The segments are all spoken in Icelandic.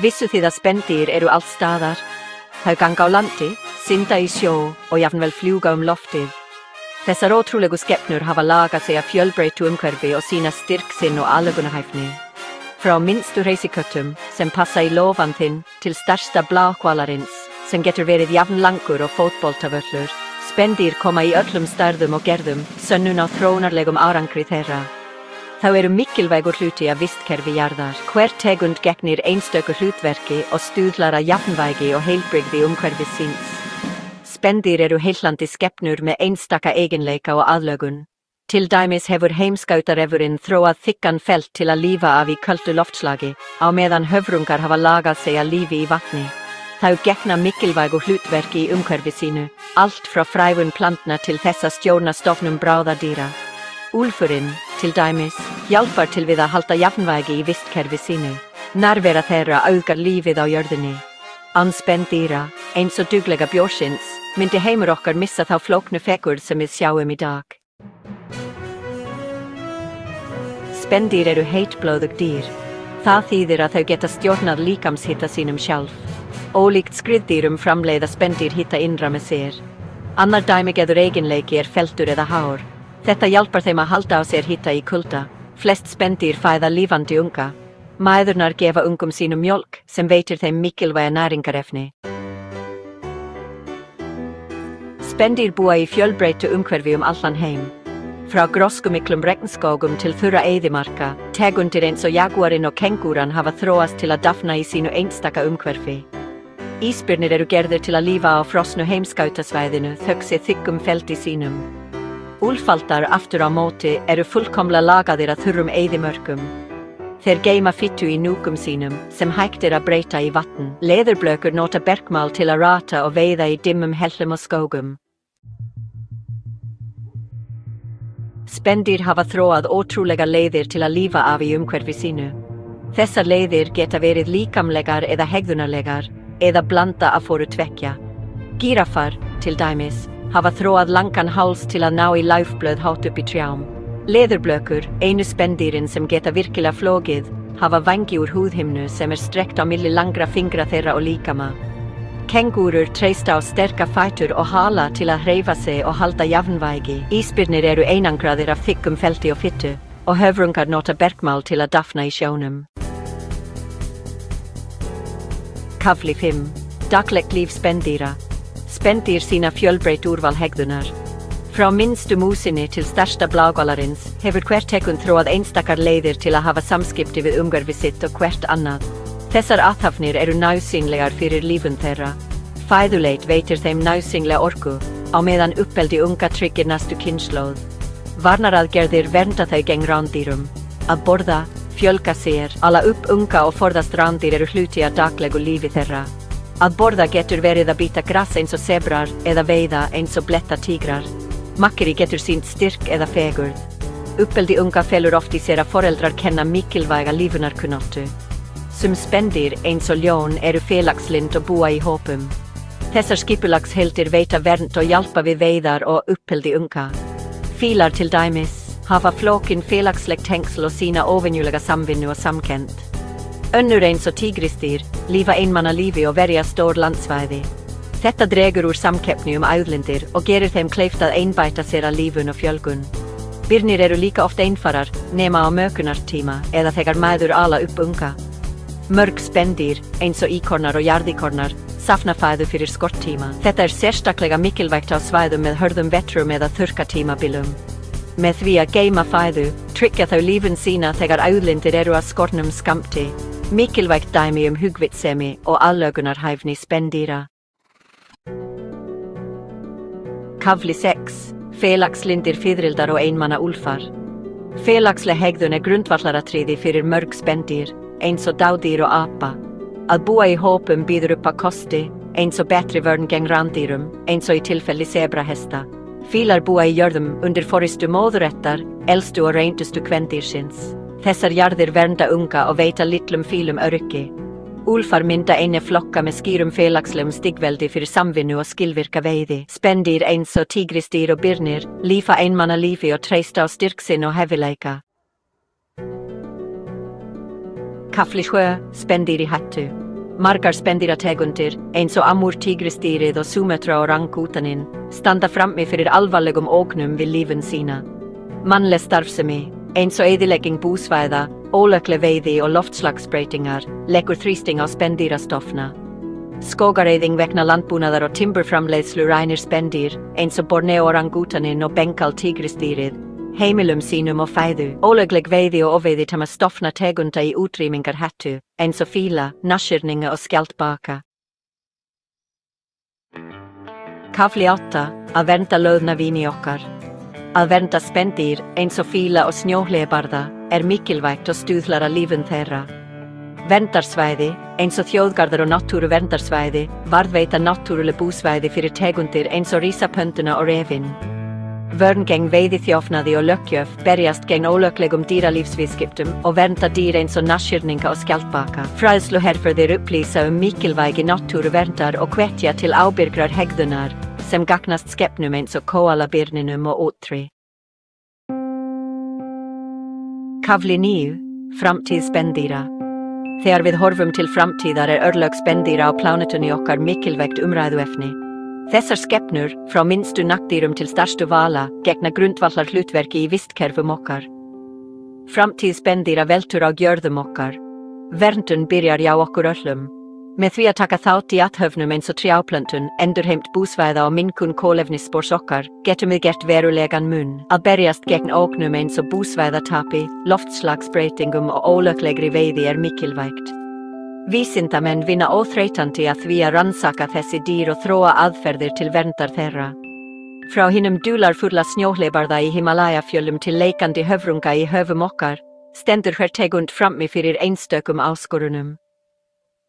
Vissuð þið að spendýr eru alls staðar? Þau ganga á landi, synda í sjó og jafnvel fljúga loftið. Þessar ótrúlegu skepnur hafa lagað sig að fjölbreyttu umhverfi og sýna styrk sinn og aðlögunarhæfni. Frá minnstu hreysiköttum sem passa í lófan þinn til stærsta bláhvalarins sem getur verið jafnlangur og fótboltavöllur. Spendýr koma í öllum stærðum og gerðum, sönnun á þróunarlegum árangri þeirra. Þá eru mikilvægur hluti af vistkerfi jarðar. Hver tegund gegnir einstöku hlutverki og stuðlar að jafnvægi og heilbrigði umhverfis síns. Spendýr eru heillandi skepnur með einstaka eiginleika og aðlögun. Til dæmis hefur heimskautarefurinn þróað þykkan feld til að lífa af í köldu loftslagi, á meðan höfrungar hafa lagað sig að lífi í vatni. Þau gegna mikilvægu hlutverki í umhverfi sínu, allt frá frævun plantna til þess að stjórna stofnum bráðardýra. Úlfurinn, til dæmis, hjálpar til við að halda jafnvægi í vistkerfi sínu. Nærvera þeirra auðgar lífið á jörðinni. Án spendýra, eins og duglega bjórsins, myndi heimur okkar missa þá flóknu fegurð sem við sjáum í dag. Spendýr eru heitblóðug dýr. Það þýðir að þau geta stjórnað líkamshita sínum sjálf. Ólíkt skriðdýrum framleiða spendýr hita innra með sér. Annar dæmigerður eiginleiki er feldur eða hár. Þetta hjálpar þeim að halda á sér hita í kulda. Flest spendýr fæða lifandi unga. Mæðurnar gefa ungum sínum mjólk sem veitir þeim mikilvæga næringarefni. Spendýr búa í fjölbreyttu umhverfi allan heim. Frá gróskumiklum regnskógum til þurra eyðimarka, tegundir eins og jagúarinn og kengúran hafa þróast til að dafna í sínu einstaka umhverfi. Ísbirnir eru gerðir til að lífa á frosnu heimskautasvæðinu þökk sé þykkum feldi sínum. Úlfaldar aftur á móti eru fullkomlega lagaðir að þurrum eyðimörkum. Þeir geyma fitu í núkum sínum sem hægt að breyta í vatn. Leðurblökur nota bergmál til að rata og veiða í dimmum hellum og skógum. Spendýr hafa þróað ótrúlega leiðir til að lífa af í umhverfi sínu. Þessar leiðir geta verið líkamlegar eða hegðunarlegar, eða blanda af hvoru tveggja. Gíraffar, til dæmis, hafa þróað langan háls til að ná í laufblöð hátt upp í trjám. Leðurblökur, einu spendýrin sem geta virkilega flógið, hafa vængi úr húðhimnu sem strekt á milli langra fingra þeirra og líkama. Kengúrur treysta á sterka fætur og hala til að hreyfa sig og halda jafnvægi. Ísbirnir eru einangraðir af þykkum feldi og fitu, og höfrungar nota bergmál til að dafna í sjónum. Kafli 5. Daglegt líf spendýra. Spendýr sína fjölbreytt úrval hegðunar. Frá minnstu músinni til stærsta bláhvalarins hefur hver tegund þróað einstakar leiðir til að hafa samskipti við umhverfi sitt og hvert annað. Þessar athafnir eru nauðsynlegar fyrir lífun þeirra. Fæðuleit veitir þeim nauðsynlega orku, á meðan uppeldi unga tryggir næstu kynslóð. Varnaraðgerðir vernda þau gegn rándýrum. Að borða, fjölga sér, ala upp unga og forðast rándýr eru hluti af daglegu lífi þeirra. Að borða getur verið að bíta grass eins og sebrar eða veiða eins og bletta tígrar. Makkeri getur sýnt styrk eða fegurð. Uppeldi unga felur oft í sér að foreldrar kenna mikilvæga lífunarkunnáttu. Sum spendýr eins og ljón eru félagslynd og búa í hópum. Þessar skipulagsheildir veita vernd og hjálpa við veiðar og uppeldi unga. Fílar til dæmis hafa flókin félagsleg tengsl og sína óvenjulega samvinnu og samkennd. Önnur eins og tígrisdýr lífa einmanna lífi og verja stór landsvæði. Þetta dregur úr samkeppni auðlindir og gerir þeim kleift að einbæta sér að lífun og fjölgun. Birnir eru líka oft einfarar, nema á mökunartíma eða þegar mæður ala upp unga. Mörg spendýr, eins og íkornar og jarðíkornar, safna fæðu fyrir skorttíma. Þetta sérstaklega mikilvægt á svæðum með hörðum vetrum eða þurrkatímabilum. Með því að geyma fæðu, tryggja þau lífun sína þegar auðlindir eru að skornum skammti. Mikilvægt dæmi hugvitssemi og aðlögunarhæfni spendýra. Kafli 6. Félagslyndir fiðrildar og einmanna úlfar. Félagsleg hegðun grundvallaratriði fyrir mörg spendýr, eins og dádýr og apa. Að búa í hópum býður upp á kosti, eins og betri vörn gegn rándýrum, eins og í tilfelli sebrahesta. Fílar búa í jörðum undir forystu móðurettar, elstu og reyndustu kvendýrsins. Þessar jarðir vernda unga og veita litlum fílum öryggi. Úlfar mynda eini flokka með skýrum félagslegum stigveldi fyrir samvinnu og skilvirka veiði. Spendýr eins og tígrisdýr og birnir lífa einmanna lífi og treysta á styrk sinn og hefileika. Kafli 7. Spendýr í hættu. Margar spendýrategundir, eins og amúr tígrisdýrið og Sumatra orangútaninn, standa frammi fyrir alvarlegum ógnum við lífin sína. Mannleg starfsemi, eins og eyðilegging búsvæða, ólögleg veiði og loftslagsbreytingar, leggur þrýsting á spendýrastofna. Skógareyðing vegna landbúnaðar og timburframleiðslu rænir spendýr, eins og Borneo orangútaninn og Bengal tígrisdýrið, heimilum sínum og fæðu. Ólögleg veiði og ofveiði tæma stofna tegunda í útrýmingarhættu, eins og fíla, nashyrninga og skjaldbaka. Kafli 8. Að vernda loðnavíni okkar. Að vernda spendýr, eins og fíla og snjóhleðbarða, mikilvægt og stuðlar að lífum þeirra. Verndarsvæði, eins og þjóðgarðar og náttúruverndarsvæði, varðveita náttúruleg búsvæði fyrir tegundir eins og rísapönduna og refinn. Vörn gegn veiðiþjófnaði og löggjöf, berjast gegn ólöglegum dýralífsviðskiptum og vernda dýr eins og nashyrninga og skjaldbaka. Fræðsluherferðir upplýsa mikilvægi náttúruverndar og hvetja til ábyrgrar hegðunar, sem gagnast skepnum eins og koalabirninum og útri. Kafli 9. Framtíð spendýra. Þegar við horfum til framtíðar örlög spendýra á plánetunni okkar mikilvægt umræðuefni. Þessar skepnur, frá minnstu nagdýrum til stærstu vala, gegna grundvallar hlutverki í vistkerfum okkar. Framtíð spendýra veltur á gjörðum okkar. Verndun byrjar hjá okkur öllum. Með því að taka þátt í athöfnum eins og trjáplöntun, endurheimt búsvæða og minnkun kolefnisspors okkar, getum við gert verulegan mun. Að berjast gegn ógnum eins og búsvæðatapi, loftslagsbreytingum og ólöglegri veiði mikilvægt. Vísindamenn vinna óþreytandi að því að rannsaka þessi dýr og þróa aðferðir til verndar þeirra. Frá hinum dularfulla snjóhleðbarða í Himalajafjöllum til leikandi höfrunga í höfum okkar, stendur hver tegund frammi fyrir einstökum áskorunum.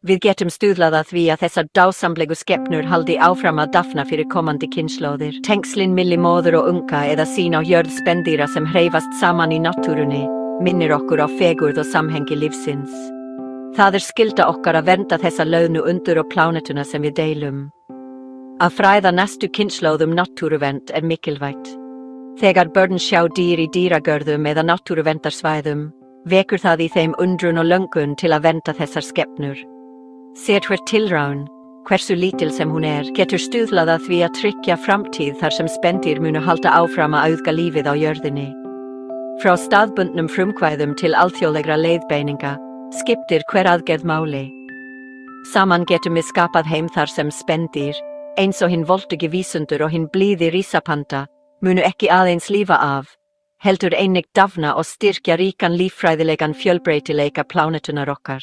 Við getum stuðlað að því að þessar dásamlegu skepnur haldi áfram að dafna fyrir komandi kynslóðir. Tengslin milli móður og unga eða sýn á jörð spendýra sem hreyfast saman í náttúrunni, minnir okkur á fegurð og samhengi lífsins. Það skylda okkar að vernda þessa launu undur og plánetuna sem við deilum. Að fræða næstu kynslóðum náttúruvernd mikilvægt. Þegar börn sjá dýr í dýragörðum eða náttúruverndarsvæðum, vekur það í þeim undrun og löngun til að vernda þessar skepnur. Sér hver tilraun, hversu lítil sem hún getur stuðlað að því að tryggja framtíð þar sem spendýr munu halda áfram að auðga lífið á jörðinni. Frá staðbundnum frumkvæðum til alþjóðlegra leiðbeininga, skiptir hver aðgerð máli. Saman getum við skapað heim þar sem spendýr, eins og hinn voldugi vísundur og hinn blíði rísapanda, munu ekki aðeins lífa af, heldur einnig dafna og styrkja ríkan líffræðilegan fjölbreytileika plánetunar okkar.